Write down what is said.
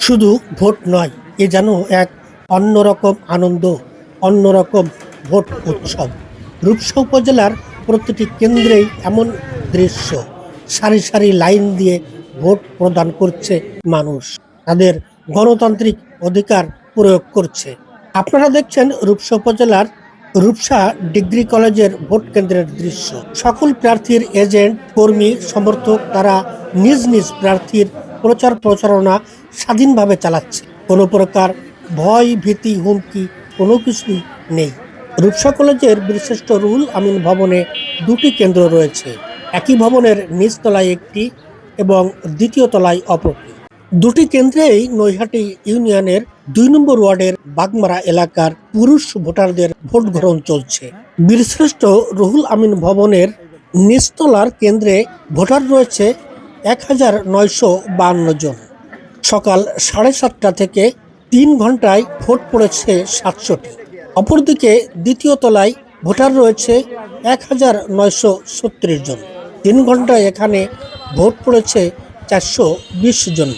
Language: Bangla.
শুধু ভোট নয়, এ যেন এক অন্যরকম আনন্দ, অন্যরকম ভোট উৎসব। রূপসা উপজেলার প্রতিটি কেন্দ্রেই এমন দৃশ্য, সারি সারি লাইন দিয়ে ভোট প্রদান করছে মানুষ, তাদের গণতান্ত্রিক অধিকার প্রয়োগ করছে। আপনারা দেখছেন রূপসা উপজেলার রূপসা ডিগ্রি কলেজের ভোট কেন্দ্রের দৃশ্য। সকল প্রার্থীর এজেন্ট, কর্মী, সমর্থক তারা নিজ নিজ প্রার্থীর প্রচার প্রচারণা স্বাধীনভাবে চালাচ্ছে। কোনো প্রকার ভয়, ভীতি, হুমকি কোনো কিছুই নেই। রূপসা কলেজের বীরশ্রেষ্ঠ রুহুল আমিন ভবনে দুটি কেন্দ্র রয়েছে। একই ভবনের নিচতলায় একটি এবং দ্বিতীয় তলায় অপরটি। দুটি কেন্দ্রেই নৈহাটি ইউনিয়নের ২ নম্বর ওয়ার্ডের বাগমারা এলাকার পুরুষ ভোটারদের ভোট গ্রহণ চলছে। বীরশ্রেষ্ঠ রুহুল আমিন ভবনের নিচতলার কেন্দ্রে ভোটার রয়েছে ১,৯৫২ জন। সকাল ৭:৩০ থেকে ৩ ঘন্টায় ভোট পড়েছে ৭০০টি। অপরদিকে দ্বিতীয় তলায় ভোটার রয়েছে ১,৯৩৬ জন। ৩ ঘন্টায় এখানে ভোট পড়েছে ৪২০ জন।